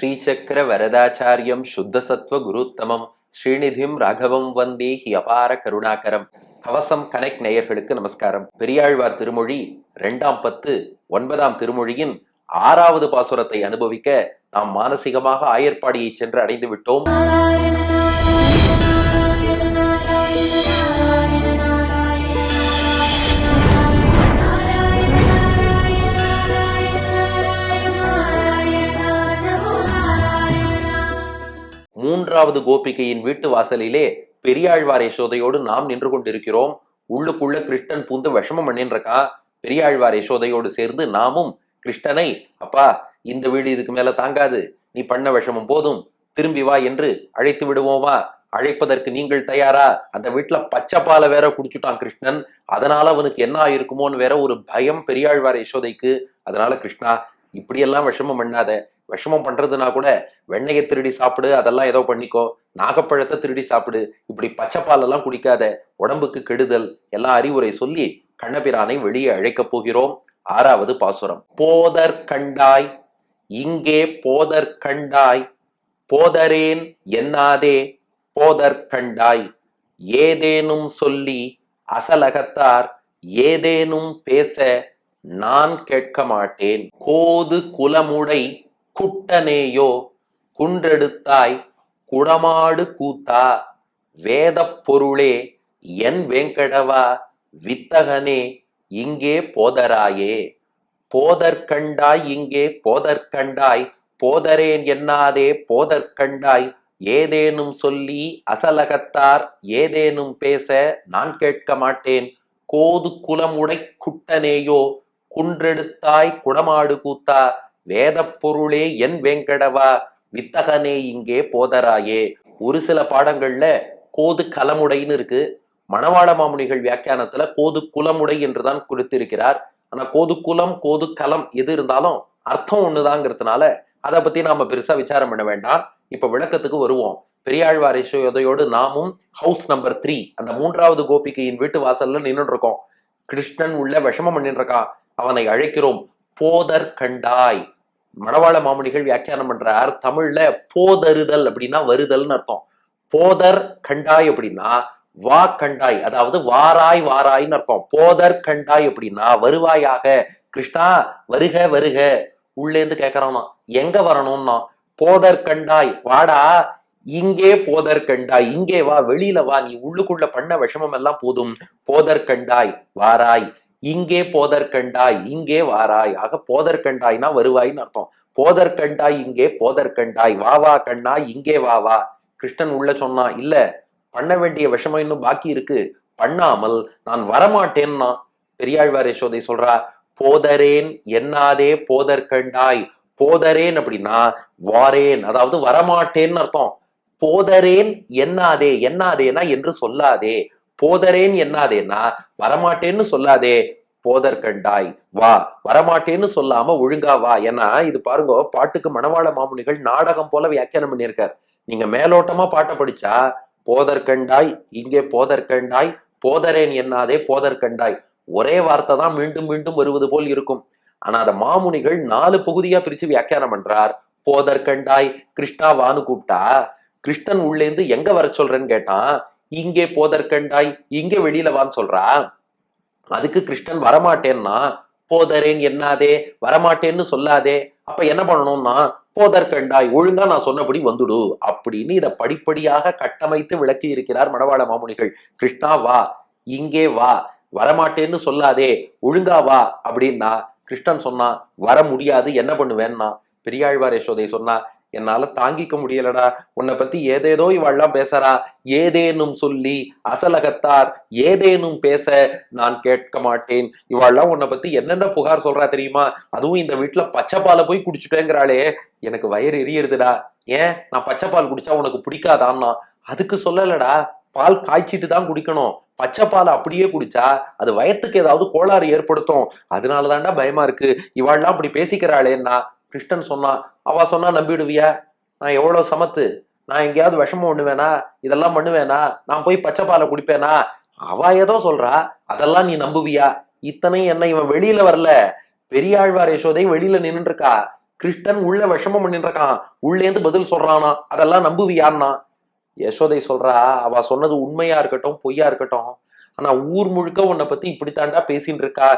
ஸ்ரீசக்கர வரதாச்சாரியம் சுத்தசத்வ குருத்தமம் ஸ்ரீநிதிம் ராகவம் வந்தே he அபார கருணாகரம். கவசம் connect நேயர்களுக்கு நமஸ்காரம். பெரியாழ்வார் திருமொழி 2ஆம் பத்து 9ஆம் திருமொழியின் 6வது பாசுரத்தை அனுபவிக்க நாம் மானசீகமாக ஆயர்பாடியை சென்று அடைந்து விட்டோம். மூன்றாவது கோபிகையின் வீட்டு வாசலிலே பெரியாழ்வார் யசோதையோடு நாம் நின்று கொண்டிருக்கிறோம். உள்ளுக்குள்ள கிருஷ்ணன் பூந்து விஷமம் பண்ணின்றிருக்கான். பெரியாழ்வார் யசோதையோடு சேர்ந்து நாமும் கிருஷ்ணனை, அப்பா இந்த வீடு இதுக்கு மேல தாங்காது, நீ பண்ண விஷமம் போதும், திரும்பி வா என்று அழைத்து விடுவோமா? அழைப்பதற்கு நீங்கள் தயாரா? அந்த வீட்டுல பச்சை பாலை வேற குடிச்சுட்டான் கிருஷ்ணன். அதனால அவனுக்கு என்ன ஆயிருக்குமோன்னு வேற ஒரு பயம் பெரியாழ்வார் யசோதைக்கு. அதனால கிருஷ்ணா, இப்படியெல்லாம் விஷமம் பண்ணாத. விஷமம் பண்றதுனா கூட வெண்ணையை திருடி சாப்பிடு, அதெல்லாம் ஏதோ பண்ணிக்கோ, நாகப்பழத்தை திருடி சாப்பிடு, இப்படி பச்சைப்பால் எல்லாம் குடிக்காத, உடம்புக்கு கெடுதல் எல்லாம் அறிவுரை சொல்லி கண்ணபிரானை வெளியே அழைக்கப் போகிறோம். 6வது பாசுரம். போதர் கண்டாய் இங்கே போதர் கண்டாய், போதரேன் என்னாதே போதர் கண்டாய், ஏதேனும் சொல்லி அசலகத்தார் ஏதேனும் பேச நான் கேட்க மாட்டேன். கோது குலமுடை குட்டனேயோ குன்றெடுத்தாய் குடமாடு கூத்தா, வேத பொருளே என் வேங்கடவா வித்தகனே இங்கே போதராயே. போதற்கண்டாய் இங்கே போதற்கண்டாய், போதரேன் என்னாதே போதற்கண்டாய், ஏதேனும் சொல்லி அசலகத்தார் ஏதேனும் பேச நான் கேட்க மாட்டேன். கோது குலமுடை குட்டனேயோ குன்றெடுத்தாய் குடமாடு கூத்தா, வேத பொருளே என் வேங்கடவா வித்தகனே இங்கே போதராயே. ஒரு சில பாடங்கள்ல கோது கலமுடைன்னு இருக்கு. மணவாள மாமுனிகள் வியாக்கியானத்துல கோது குலமுடை என்றுதான் குறித்திருக்கிறார். ஆனா கோது குலம் கோது கலம் எது இருந்தாலும் அர்த்தம் ஒண்ணுதாங்கிறதுனால அதை பத்தி நாம பெருசா விசாரம் பண்ண வேண்டாம். இப்ப விளக்கத்துக்கு வருவோம். பெரியாழ்வார் யசோதையோடு நாமும் ஹவுஸ் நம்பர் 3 அந்த 3வது கோபிகையின் வீட்டு வாசல்ல நின்று இருக்கோம். கிருஷ்ணன் உள்ள விஷமம் பண்ணிட்டு இருக்கான். அவனை அழைக்கிறோம். போதர் கண்டாய். மணவாள மாமுனிகள் வியாக்கியானம் பண்றார். தமிழ்ல போதறுதல் அப்படின்னா வருதல்னு அர்த்தம். போதர் கண்டாய் அப்படின்னா வா கண்டாய், அதாவது வாராய் வாராய்ன்னு அர்த்தம். போதர் கண்டாய் அப்படின்னா வருவாயாக, கிருஷ்ணா வருக வருக. உள்ளேந்து கேட்கறானா, எங்க வரணும்னா போதர் கண்டாய் வாடா, இங்கே போதர் கண்டாய், இங்கே வா, வெளியில வா, நீ உள்ளுக்குள்ள பண்ண விஷமம் எல்லாம் போதும், போதர் கண்டாய் வாராய், இங்கே போதற்கண்டாய் இங்கே வாராய். ஆக போதற்கண்டாய்னா வருவாய்ன்னு அர்த்தம். போதற்கண்டாய் இங்கே போதற்கண்டாய், வா வா கண்ணா இங்கே வா வா. கிருஷ்ணன் உள்ள சொன்னா, இல்ல பண்ண வேண்டிய விஷமம் இன்னும் பாக்கி இருக்கு, பண்ணாமல் நான் வரமாட்டேன்னா. பெரியாழ்வார் யசோதை சொல்றா, போதரேன் என்னாதே போதற்கண்டாய். போதரேன் அப்படின்னா வாரேன், அதாவது வரமாட்டேன்னு அர்த்தம். போதரேன் என்னாதே, என்னாதேனா என்று சொல்லாதே. போதரேன் என்னாதேன்னா வரமாட்டேன்னு சொல்லாதே. போதற்கண்டாய் வா, வரமாட்டேன்னு சொல்லாம ஒழுங்கா வா. ஏன்னா இது பாருங்க, பாட்டுக்கு மணவாள மாமுனிகள் நாடகம் போல வியாக்கியானம் பண்ணியிருக்கார். நீங்க மேலோட்டமா பாட்டை படிச்சா போதற்கண்டாய் இங்கே போதற்கண்டாய், போதரேன் என்னாதே போதற்கண்டாய், ஒரே வார்த்தை தான் மீண்டும் மீண்டும் வருவது போல் இருக்கும். ஆனா அத மாமுனிகள் 4 பகுதியா பிரிச்சு வியாக்கியானம் பண்றார். போதற்கண்டாய் கிருஷ்ணா வான்னு கூப்பிட்டா, கிருஷ்ணன் உள்ளேந்து எங்க வர சொல்றேன்னு கேட்டான். இங்கே போதற்கண்டாய் இங்கே வெளியில வான்னு சொல்றா. அதுக்கு கிருஷ்ணன் வரமாட்டேன்னா போதரேன் என்னாதே, வரமாட்டேன்னு சொல்லாதே. அப்ப என்ன பண்ணணும்னா போதற்கண்டாய் ஒழுங்கா நான் சொன்னபடி வந்துடு அப்படின்னு இதை படிப்படியாக கட்டமைத்து விளக்கி இருக்கிறார் மணவாள மாமுனிகள். கிருஷ்ணா வா, இங்கே வா, வரமாட்டேன்னு சொல்லாதே, ஒழுங்கா வா அப்படின்னா. கிருஷ்ணன் சொன்னா வர முடியாது, என்ன பண்ணுவேன்னா. பெரியாழ்வார் யசோதை சொன்னா, என்னால தாங்கிக்க முடியலடா, உன்னை பத்தி ஏதேதோ இவாள்லாம் பேசறா, ஏதேனும் சொல்லி அசலகத்தார் ஏதேனும் பேச நான் கேட்க மாட்டேன். இவாள்லாம் உன்னை பத்தி என்னென்ன புகார் சொல்றா தெரியுமா? அதுவும் இந்த வீட்டுல பச்சைப்பாலை போய் குடிச்சுட்டேங்கிறாளே, எனக்கு வயிறு எரியுதுடா. ஏன் நான் பச்சைப்பால் குடிச்சா உனக்கு பிடிக்காதான்னா? அதுக்கு சொல்லலடா, பால் காய்ச்சிட்டு தான் குடிக்கணும். பச்சைப்பாலை அப்படியே குடிச்சா அது வயத்துக்கு ஏதாவது கோளாறு ஏற்படுத்தும், அதனாலதான்டா பயமா இருக்கு. இவாள்லாம் அப்படி பேசிக்கிறாளேன்னா. கிருஷ்ணன் சொன்னா, அவ சொன்னா நம்பிடுவியா? நான் எவ்வளவு சமத்து, நான் எங்கேயாவது விஷமம் பண்ணுவேனா, இதெல்லாம் பண்ணுவேனா, நான் போய் பச்சைப்பாலை குடிப்பேனா? அவ ஏதோ சொல்றா, அதெல்லாம் நீ நம்புவியா? இத்தனை என்ன இவன் வெளியில வரல, பெரியாழ்வார் யசோதை வெளியில நின்று இருக்கா. கிருஷ்ணன் உள்ள விஷமம் பண்ணிட்டு இருக்கான், உள்ளேந்து பதில் சொல்றானா, அதெல்லாம் நம்புவியான்னா? யசோதை சொல்றா, அவ சொன்னது உண்மையா இருக்கட்டும் பொய்யா இருக்கட்டும், ஆனா ஊர் முழுக்க உன்னை பத்தி இப்படித்தாண்டா பேசிட்டு இருக்கா.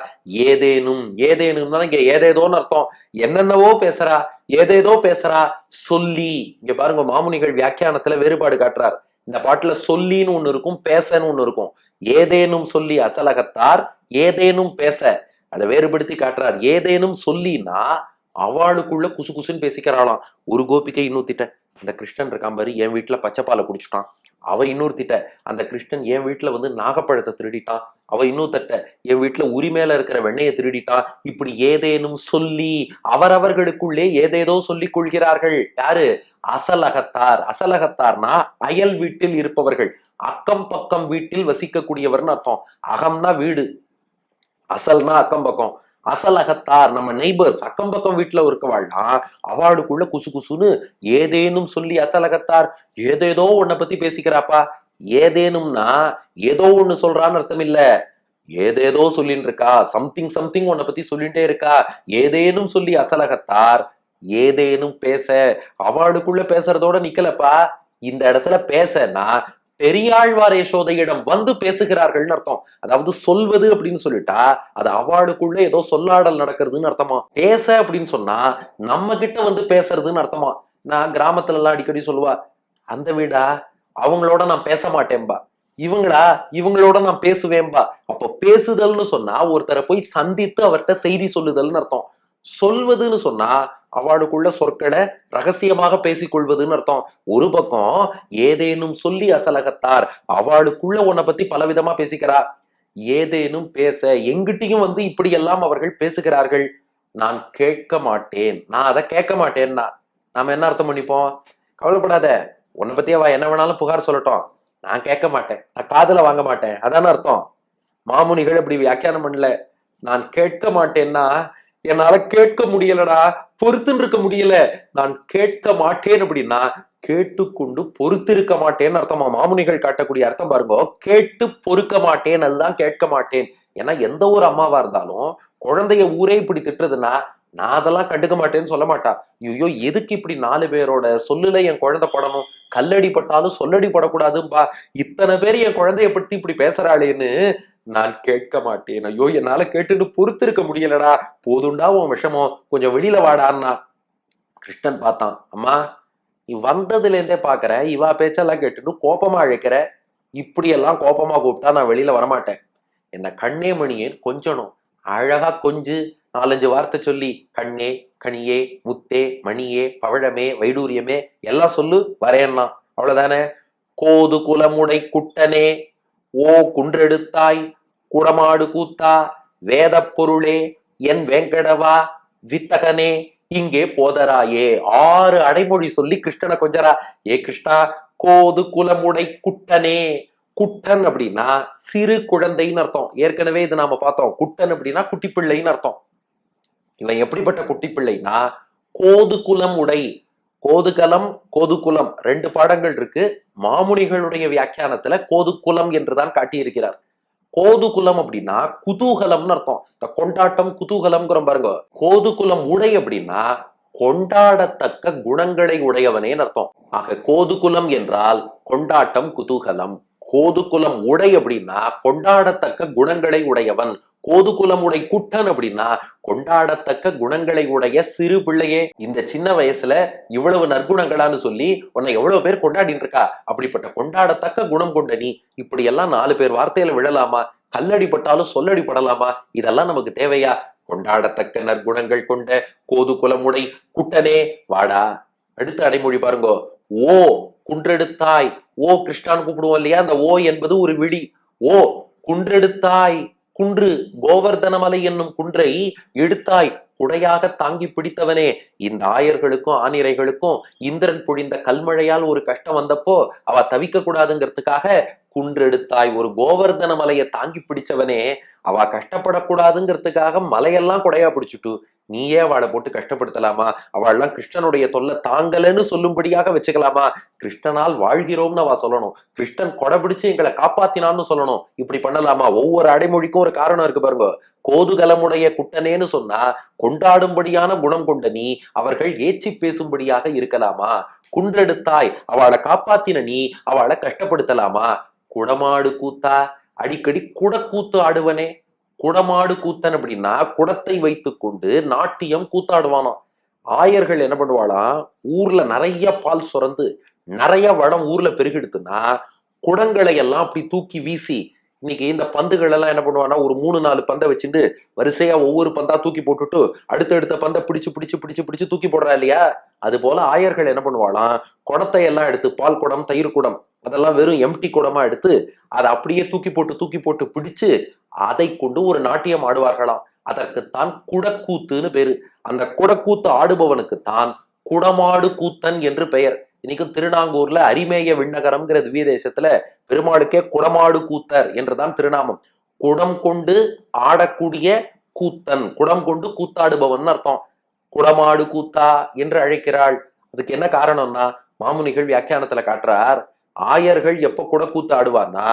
ஏதேனும் ஏதேனும்னா இங்க ஏதேதோன்னு அர்த்தம். என்னென்னவோ பேசுறா, ஏதேதோ பேசுறா. சொல்லி, இங்க பாருங்க மாமுனிகள் வியாக்கியானத்துல வேறுபாடு காட்டுறார். இந்த பாட்டுல சொல்லின்னு ஒண்ணு இருக்கும், பேசன்னு ஒண்ணு இருக்கும். ஏதேனும் சொல்லி அசலகத்தார் ஏதேனும் பேச, அதை வேறுபடுத்தி காட்டுறார். ஏதேனும் சொல்லினா அவளுக்குள்ள குசு குசுன்னு பேசிக்கிறாளாம். ஒரு கோபிகை இன்னொருத்திட்ட, அந்த கிருஷ்ணன் இருக்கான் பாரு, என் வீட்டுல பச்சைப்பாலை குடிச்சுட்டான். அவ இன்னொருத்திட்ட, அந்த கிருஷ்ணன் என் வீட்டுல வந்து நாகப்பழத்தை திருடிட்டான். அவ இன்னொருத்தட்ட, என் வீட்டுல உரிமையில இருக்கிற வெண்ணையை திருடிட்டான். இப்படி ஏதேனும் சொல்லி அவரவர்களுக்குள்ளே ஏதேதோ சொல்லிக் கொள்கிறார்கள். யாரு? அசலகத்தார். அசலகத்தார்னா அயல் வீட்டில் இருப்பவர்கள், அக்கம் பக்கம் வீட்டில் வசிக்கக்கூடியவர்னு அர்த்தம். அகம்னா வீடு, அசல்னா அக்கம் பக்கம். அசலகத்தார் நம்ம நெய்பர்ஸ், அக்கம் பக்கம் வீட்டுல இருக்கவாள்னா அவளுக்குள்ள குசு குசுன்னு ஏதேனும் சொல்லி அசலகத்தார் ஏதேதோ உன்னை பத்தி பேசிக்கிறாப்பா. ஏதேனும்னா ஏதோ ஒண்ணு சொல்றான்னு அர்த்தம் இல்ல, ஏதேதோ சொல்லிட்டு இருக்கா, சம்திங் சம்திங் உன்னை பத்தி சொல்லிட்டே இருக்கா. ஏதேனும் சொல்லி அசலகத்தார் ஏதேனும் பேச, அவளுக்குள்ள பேசுறதோட நிக்கலப்பா. இந்த இடத்துல பேசனா பெரியாழ்வார் யசோதையிடம் வந்து பேசுகிறார்கள்னு அர்த்தம். அதாவது சொல்வது அப்படின்னு சொல்லிட்டா அது அவளுக்குள்ள ஏதோ சொல்லாடல் நடக்கிறதுன்னு அர்த்தமா. பேச அப்படின்னு சொன்னா நம்ம கிட்ட வந்து பேசுறதுன்னு அர்த்தமா. நான் கிராமத்துல எல்லாம் அடிக்கடி சொல்லுவா, அந்த வீடா, அவங்களோட நான் பேச மாட்டேன்பா. இவங்களா, இவங்களோட நான் பேசுவேன்பா. அப்போ பேசுதல்னு சொன்னா ஒருத்தரை போய் சந்தித்து அவர்கிட்ட செய்தி சொல்லுதல்னு அர்த்தம். சொல்வதுன்னு சொன்னா அவளுக்குள்ள சொற்களை ரகசியமாக பேசிக்கொள்வதுன்னு அர்த்தம். ஒரு பக்கம் ஏதேனும் சொல்லி அசலகத்தார், அவளுக்குள்ள உன்னை பத்தி பலவிதமா பேசிக்கிறா. ஏதேனும் பேச, எங்கிட்டையும் வந்து இப்படி எல்லாம் அவர்கள் பேசுகிறார்கள். நான் கேட்க மாட்டேன், நான் அதை கேட்க மாட்டேன்னா நாம என்ன அர்த்தம் பண்ணிப்போம்? கவலைப்படாத, உன்னை பத்தி அவ என்ன வேணாலும் புகார் சொல்லட்டும், நான் கேட்க மாட்டேன், நான் காதுல வாங்க மாட்டேன், அதான அர்த்தம். மாமுனிகள் அப்படி வியாக்கியானம் பண்ணல. நான் கேட்க மாட்டேன்னா என்னால கேட்க முடியலடா, பொறுத்துன்னு இருக்க முடியல, நான் கேட்க மாட்டேன் அப்படின்னா கேட்டுக்கொண்டு பொறுத்திருக்க மாட்டேன்னு அர்த்தமா. மாமுனிகள் காட்டக்கூடிய அர்த்தம் பாருங்க, கேட்டு பொறுக்க மாட்டேன், அதுதான் கேட்க மாட்டேன். ஏன்னா எந்த ஒரு அம்மாவா இருந்தாலும் குழந்தைய ஊரே இப்படி திட்டுறதுன்னா நான் அதெல்லாம் கண்டுக்க மாட்டேன்னு சொல்ல மாட்டா. ஐயோ எதுக்கு இப்படி 4 பேரோட சொல்லுல என் குழந்தை படணும், கல்லடி பட்டாலும் சொல்லடி படக்கூடாதும்பா, இத்தனை பேர் என் குழந்தைய பத்தி இப்படி பேசுறாளேன்னு நான் கேட்க மாட்டேன். ஐயோ என்னால கேட்டுன்னு பொறுத்திருக்க முடியலடா, போதுண்டா உன் விஷமம், கொஞ்சம் வெளியில வாடான்னா. கிருஷ்ணன் பார்த்தான், அம்மா நீ வந்ததுல இருந்தே பாக்குற இவா பேச்செல்லாம் கேட்டுன்னு கோபமா அழைக்கிற, இப்படியெல்லாம் கோபமா கூப்பிட்டா நான் வெளியில வரமாட்டேன். என்ன கண்ணே மணியேன் கொஞ்சணும், அழகா கொஞ்சு, 4-5 வார்த்தை சொல்லி கண்ணே கனியே முத்தே மணியே பவழமே வைடூரியமே எல்லாம் சொல்லு, வரேன்னா அவ்வளவுதானே. கோது குலமுடை குட்டனே, ஓ குன்றெடுத்தாய், குடமாடு கூத்தா, வேத பொருளே, என் வேங்கடவா, வித்தகனே, இங்கே போதராயே. 6 அடைமொழி சொல்லி கிருஷ்ணனை கொஞ்சரா. ஏ கிருஷ்ணா, கோது குலமுடை குட்டனே. குட்டன் அப்படின்னா சிறு குழந்தைன்னு அர்த்தம். ஏற்கனவே இது நாம பார்த்தோம். குட்டன் அப்படின்னா குட்டி பிள்ளைன்னு அர்த்தம். இவன் எப்படிப்பட்ட குட்டி பிள்ளைனா, கோது குலம் உடை. கோதுகலம் கோதுகுலம் 2 பாடங்கள் இருக்கு. மாமுனிகளுடைய வியாக்கியானத்துல கோதுகுலம் என்றுதான் காட்டியிருக்கிறார். கோதுகுலம் அப்படின்னா குதூகலம்னு அர்த்தம். இந்த கொண்டாட்டம் குதூகலம்ங்கிற பாருங்க. கோதுகுலம் உடை அப்படின்னா கொண்டாடத்தக்க குணங்களை உடையவனேன்னு அர்த்தம். ஆக கோதுகுலம் என்றால் கொண்டாட்டம் குதூகலம். கோதுகுலம் உடை அப்படின்னா கொண்டாடத்தக்க குணங்களை உடையவன். கோதுகுலம் உடை குட்டன் அப்படின்னா கொண்டாடத்தக்க குணங்களை உடைய சிறு பிள்ளையே. இந்த சின்ன வயசுல இவ்வளவு நற்குணங்களான்னு சொல்லி உன்னை எவ்வளவு பேர் கொண்டாடிட்டு இருக்கா. அப்படிப்பட்ட கொண்டாடத்தக்க குணம் கொண்ட நீ இப்படி எல்லாம் 4 பேர் வார்த்தையில விழலாமா? கல்லடி பட்டாலும் சொல்லடி படலாமா? இதெல்லாம் நமக்கு தேவையா? கொண்டாடத்தக்க நற்குணங்கள் கொண்ட கோது குலமுடை குட்டனே வாடா. அடுத்த அடைமொழி பாருங்கோ, ஓ குன்றெடுத்தாய். ஓ கிருஷ்ணான்னு கூப்பிடுவோம் இல்லையா, அந்த ஓ என்பது ஒரு விழி. ஓ குன்றெடுத்தாய், குன்று கோவர்தனமலை என்னும் குன்றை எடுத்தாய், குடையாக தாங்கி பிடித்தவனே. இந்த ஆயர்களுக்கும் ஆனிரைகளுக்கும் இந்திரன் பொழிந்த கல்மழையால் ஒரு கஷ்டம் வந்தப்போ அவ தவிக்க கூடாதுங்கிறதுக்காக குன்றெடுத்தாய், ஒரு கோவர்தன மலையை தாங்கி பிடிச்சவனே. அவ கஷ்டப்படக்கூடாதுங்கிறதுக்காக மலையெல்லாம் குடையா பிடிச்சிட்டு நீயே அவளை போட்டு கஷ்டப்படுத்தலாமா? அவள்லாம் கிருஷ்ணனுடைய தொல்லை தாங்கலன்னு சொல்லும்படியாக வச்சுக்கலாமா? கிருஷ்ணனால் வாழ்கிறோம்னு அவ சொல்லணும். கிருஷ்ணன் கொடைபிடிச்சு எங்களை காப்பாத்தினான்னு சொல்லணும். இப்படி பண்ணலாமா? ஒவ்வொரு அடைமொழிக்கும் ஒரு காரணம் இருக்கு பாருங்க. கோதுகலமுடைய குட்டனேன்னு சொன்னா கொண்டாடும்படியான குணம் கொண்ட நீ அவர்கள் ஏச்சி பேசும்படியாக இருக்கலாமா? குன்றெடுத்தாய், அவளை காப்பாத்தின நீ அவளை கஷ்டப்படுத்தலாமா? குடமாடு கூத்தா, அடிக்கடி குடக்கூத்து ஆடுவனே. குடமாடு கூத்தன் அப்படின்னா குடத்தை வைத்துக் கொண்டு நாட்டியம் கூத்தாடுவானாம். ஆயர்கள் என்ன பண்ணுவாளாம், ஊர்ல நிறைய பால் சுரந்து நிறைய வளம் ஊர்ல பெருகெடுத்துன்னா குடங்களை எல்லாம் அப்படி தூக்கி வீசி, இன்னைக்கு இந்த பந்துகள் எல்லாம் என்ன பண்ணுவான்னா ஒரு 3-4 பந்தை வச்சுட்டு வரிசையா ஒவ்வொரு பந்தா தூக்கி போட்டுட்டு அடுத்த பந்தை பிடிச்சு பிடிச்சு பிடிச்சு பிடிச்சு தூக்கி போடுறா இல்லையா? அது போல ஆயர்கள் என்ன பண்ணுவாளாம், குடத்தை எல்லாம் எடுத்து, பால் குடம் தயிர் குடம் அதெல்லாம் வெறும் எம்டி குடமா எடுத்து அதை அப்படியே தூக்கி போட்டு பிடிச்சு அதை கொண்டு ஒரு நாட்டியம் ஆடுவார்களாம். அதற்குத்தான் குடக்கூத்துன்னு பேரு. அந்த குடக்கூத்து ஆடுபவனுக்குத்தான் குடமாடு கூத்தன் என்று பெயர். இன்னைக்கும் திருநாங்கூர்ல அரிமேய விண்ணகரம்ங்கிற திவ்ய தேசத்துல பெருமாளுக்கே குடமாடு கூத்தர் என்றுதான் திருநாமம். குடம் கொண்டு ஆடக்கூடிய கூத்தன், குடம் கொண்டு கூத்தாடுபவன் அர்த்தம். குடமாடு கூத்தா என்று அழைக்கிறாள். அதுக்கு என்ன காரணம்னா, மாமுனிகள் வியாக்கியானத்துல காட்டுறார், ஆயர்கள் எப்ப குடக்கூத்து ஆடுவார்னா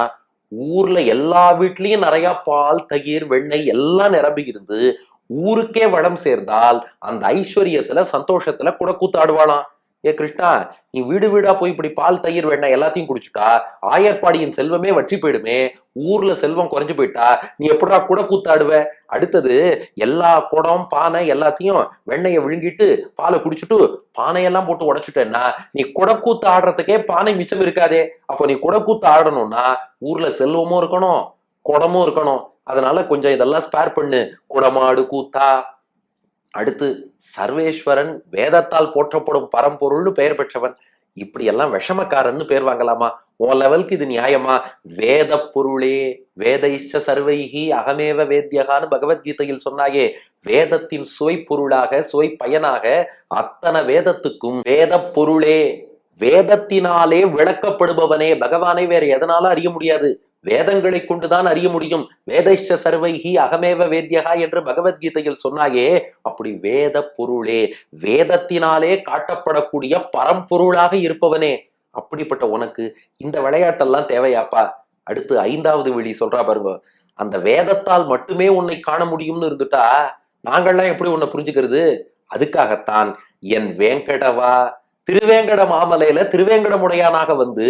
ஊர்ல எல்லா வீட்லயும் நிறைய பால் தயிர் வெண்ணெய் எல்லாம் நிரம்பி இருந்து ஊருக்கே வளம் சேர்ந்தால் அந்த ஐஸ்வர்யத்துல சந்தோஷத்துல குடக்கூத்து ஆடுவாளாம். ஏ கிருஷ்ணா, நீ வீடு வீடா போய் இப்படி பால் தயிர் வெண்ணெய் எல்லாத்தையும் குடிச்சுட்டா ஆயர்பாடியின் செல்வமே வற்றி போயிடுமே, ஊர்ல செல்வம் குறைஞ்சு போயிட்டா நீ எப்படா குட கூத்தாடுவ? அடுத்தது எல்லா குடம் பானை எல்லாத்தையும் வெண்ணெயை விழுங்கிட்டு பாலை குடிச்சுட்டு பானையெல்லாம் போட்டு உடைச்சுட்டேன்னா நீ குடக்கூத்து ஆடுறதுக்கே பானை மிச்சம் இருக்காதே. அப்போ நீ குடக்கூத்து ஆடணும்னா ஊர்ல செல்வமும் இருக்கணும் குடமும் இருக்கணும். அதனால கொஞ்சம் இதெல்லாம் ஸ்பேர் பண்ணு, குடமாடு கூத்தா. அடுத்து சர்வேஸ்வரன் வேதத்தால் போற்றப்படும் பரம்பொருள்னு பெயர் பெற்றவன். இப்படி எல்லாம் விஷமக்காரன்னு பேர் வாங்கலாமா? உன் லெவலுக்கு இது நியாயமா? வேத பொருளே வேதைஷ்ட சர்வைகி அகமேவ வேத்யகான்னு பகவத்கீதையில் சொன்னாயே. வேதத்தின் சுவை பொருளாக சுவை பயனாக அத்தனை வேதத்துக்கும் வேத பொருளே, வேதத்தினாலே விளக்கப்படுபவனே. பகவானை வேற எதனால அறிய முடியாது, வேதங்களை கொண்டுதான் அறிய முடியும். வேதைஷ்ட சர்வைகி அகமேவ வேத்யகா என்று பகவத்கீதையில் சொன்னாயே. அப்படி வேத பொருளே, வேதத்தினாலே காட்டப்படக்கூடிய பரம்பொருளாக இருப்பவனே. அப்படிப்பட்ட உனக்கு இந்த விளையாட்டெல்லாம் தேவையாப்பா? அடுத்து 5வது விழி சொல்றா பாருங்க, அந்த வேதத்தால் மட்டுமே உன்னை காண முடியும்னு இருந்துட்டா நாங்கள்லாம் எப்படி உன்னை புரிஞ்சுக்கிறது? அதுக்காகத்தான் என் வேங்கடவா திருவேங்கட மாமலையில திருவேங்கடமுடையானாக வந்து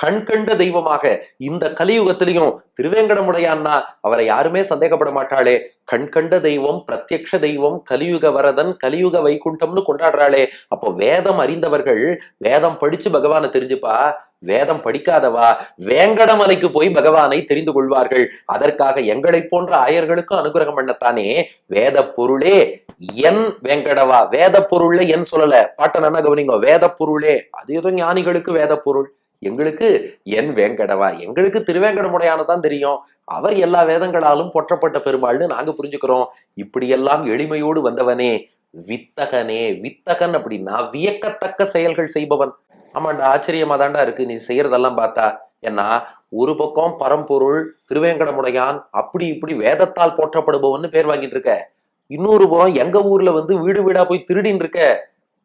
கண்கண்ட தெய்வமாக இந்த கலியுகத்திலையும் திருவேங்கடமுடையான்னா அவரை யாருமே சந்தேகப்பட மாட்டாளே. கண்கண்ட தெய்வம், பிரத்யக்ஷ தெய்வம், கலியுக வரதன், கலியுக வைகுண்டம்னு கொண்டாடுறாளே. அப்போ வேதம் அறிந்தவர்கள் வேதம் படிச்சு பகவானை தெரிஞ்சுப்பா, வேதம் படிக்காதவா வேங்கடமலைக்கு போய் பகவானை தெரிந்து கொள்வார்கள். அதற்காக எங்களை போன்ற ஆயர்களுக்கும் அனுகிரகம் பண்ணத்தானே வேத பொருளே என் வேங்கடவா. வேத பொருள்ல என் சொல்லல, பாட்ட நல்லா கவனிங்க. வேத பொருளே அது ஏதோ ஞானிகளுக்கு வேத பொருள், எங்களுக்கு என் வேங்கடவா. எங்களுக்கு திருவேங்கடமுடையானதான் தெரியும், அவர் எல்லா வேதங்களாலும் போற்றப்பட்ட பெருமாள்னு நாங்க புரிஞ்சுக்கிறோம். இப்படியெல்லாம் எளிமையோடு வந்தவனே வித்தகனே. வித்தகன் அப்படின்னா வியக்கத்தக்க செயல்கள் செய்பவன். ஆமாண்டா, ஆச்சரியமா தாண்டா இருக்கு நீ செய்யறதெல்லாம் பார்த்தா. ஏன்னா ஒரு பக்கம் பரம்பொருள் திருவேங்கடமுடையான் அப்படி இப்படி வேதத்தால் போற்றப்படுபவன்னு பேர் வாங்கிட்டு இருக்க, இன்னொரு புறம் எங்க ஊர்ல வந்து வீடு வீடா போய் திருடின்னு இருக்க.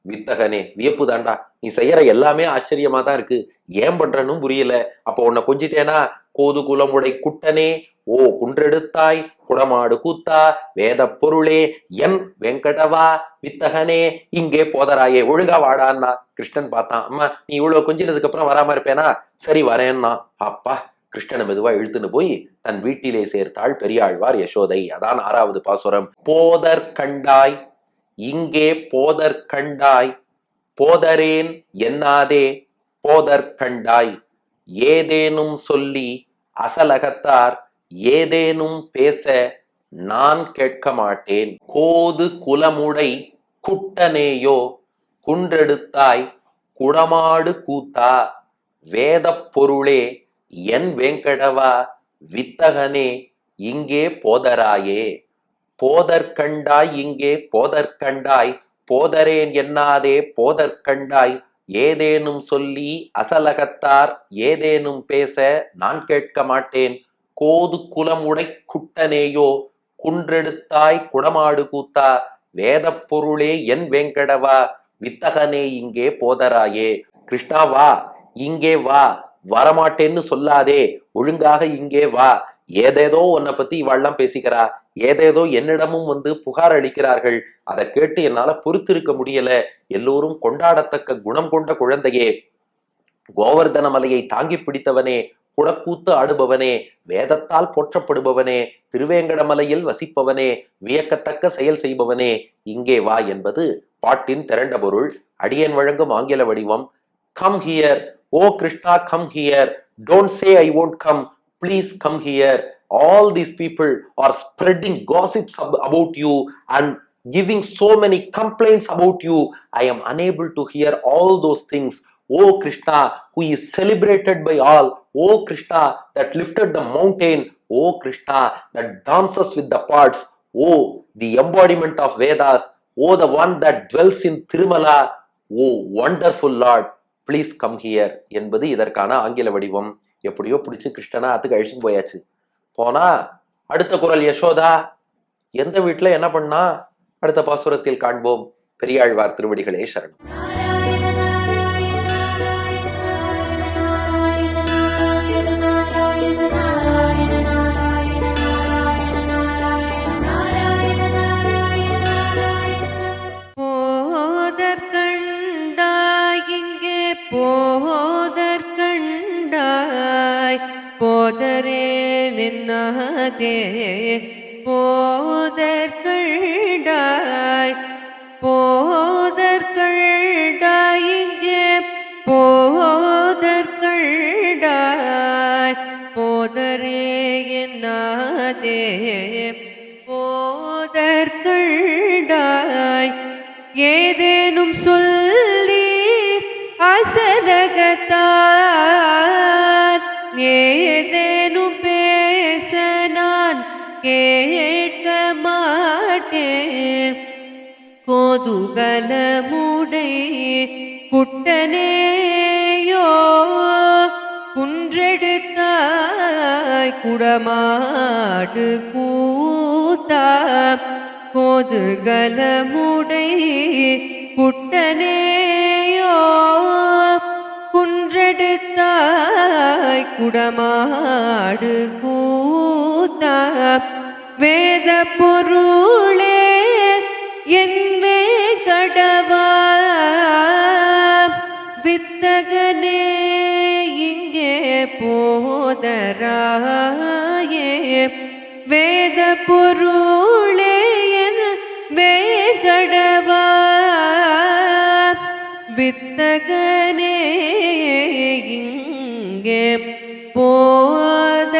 வித்தகனே, வியப்பு தாண்டா. நீ செய்யற எல்லாமே ஆச்சரியமா தான் இருக்கு, ஏன் பண்றன்னு புரியல. அப்போ உன்னை கொஞ்சிட்டேனா, கோது குலமுடை குட்டனே ஓ குன்றெடுத்தாய் குடமாடு கூத்தா வேத பொருளே என் வெங்கடவா வித்தகனே இங்கே போதராயே. ஒழுங்கா வாடான்னா கிருஷ்ணன் பார்த்தான். அம்மா நீ இவ்வளவு கொஞ்சினதுக்கு அப்புறம் வராம இருப்பேனா? சரி வரேன்னா. அப்பா, கிருஷ்ணனை மெதுவா இழுத்துன்னு போய் தன் வீட்டிலே சேர்த்தாள் பெரியாழ்வார் யசோதை. அதான் 6வது பாசுரம். போதர் கண்டாய் இங்கே போதர் கண்டாய், போதரேன் என்னாதே போதர் கண்டாய், ஏதேனும் சொல்லி அசலகத்தார் ஏதேனும் பேச நான் கேட்க மாட்டேன். கோது குலமுடை குட்டனேயோ குன்றெடுத்தாய் குடமாடு கூத்தா, வேத பொருளே என் வேங்கடவா வித்தகனே இங்கே போதராயே. போதற்கண்டாய் இங்கே போதற்கண்டாய், போதரேன் என்னாதே போதற்கண்டாய், ஏதேனும் சொல்லி அசலகத்தார் ஏதேனும் பேச நான் கேட்க மாட்டேன். கோது குலமுடை குட்டனேயோ குன்றெடுத்தாய் குடமாடு கூத்தா, வேத பொருளே என் வேங்கடவா, வித்தகனே இங்கே போதராயே. கிருஷ்ணா வா, இங்கே வா, வரமாட்டேன்னு சொல்லாதே, ஒழுங்காக இங்கே வா. ஏதேதோ உன்னை பத்தி இவாள்லாம் பேசிக்கிறா, ஏதேதோ என்னிடமும் வந்து புகார் அளிக்கிறார்கள். அதை கேட்டு என்னால பொறுத்திருக்க முடியல. எல்லோரும் கொண்டாடத்தக்க குணம் கொண்ட குழந்தையே, கோவர்தன மலையை தாங்கி பிடித்தவனே, குடக்கூத்து ஆடுபவனே, வேதத்தால் போற்றப்படுபவனே, திருவேங்கடமலையில் வசிப்பவனே, வியக்கத்தக்க செயல் செய்பவனே, இங்கே வா என்பது பாட்டின் திரண்ட பொருள். அடியேன் வழங்கும் ஆங்கில வடிவம். Come here, O Krishna, come here. Don't say I won't come, please come here. All these people are spreading gossips about you and giving so many complaints about you. I am unable to hear all those things. O Krishna, who is celebrated by all. O Krishna, that lifted the mountain. O Krishna, that dances with the parts. O the embodiment of Vedas. O the one that dwells in Tirumala. O wonderful Lord, please come here என்பது இதற்கான ஆங்கில வடிவம். எப்படியோ பிடிச்சு கிருஷ்ணனா அதுக்கு அழிச்சுட்டு போயாச்சு. போனா அடுத்த குரல் யசோதா. எந்த வீட்டுல என்ன பண்ணா அடுத்த பாசுரத்தில் காண்போம். பெரியாழ்வார் திருவடிகளே சரணம். போதரே நின்னதே போதற்கண்டாய், போதற்கண்டாய் இங்கே போதற்கண்டாய், போதரே என்னதே போதற்கண்டாய். ஏதேனும் சொல்லி அசலகத்தார், ஏதேனும் பேச நான் கேட்க மாட்டேன். கோதுகலமுடை குட்டனேயோ குன்றெடுத்தாய் குடமாடு கூத்தா. கோதுகலமுடை குட்டனேயோ குன்றெடுத்தாய் குடமாடு கூத்தா. வேத பொருளே என் வேங்கடவா, வித்தகனே இங்கே போதராயே. வேத பொருளே என் வேங்கடவா, வித்தகனே இங்கே போதராயே.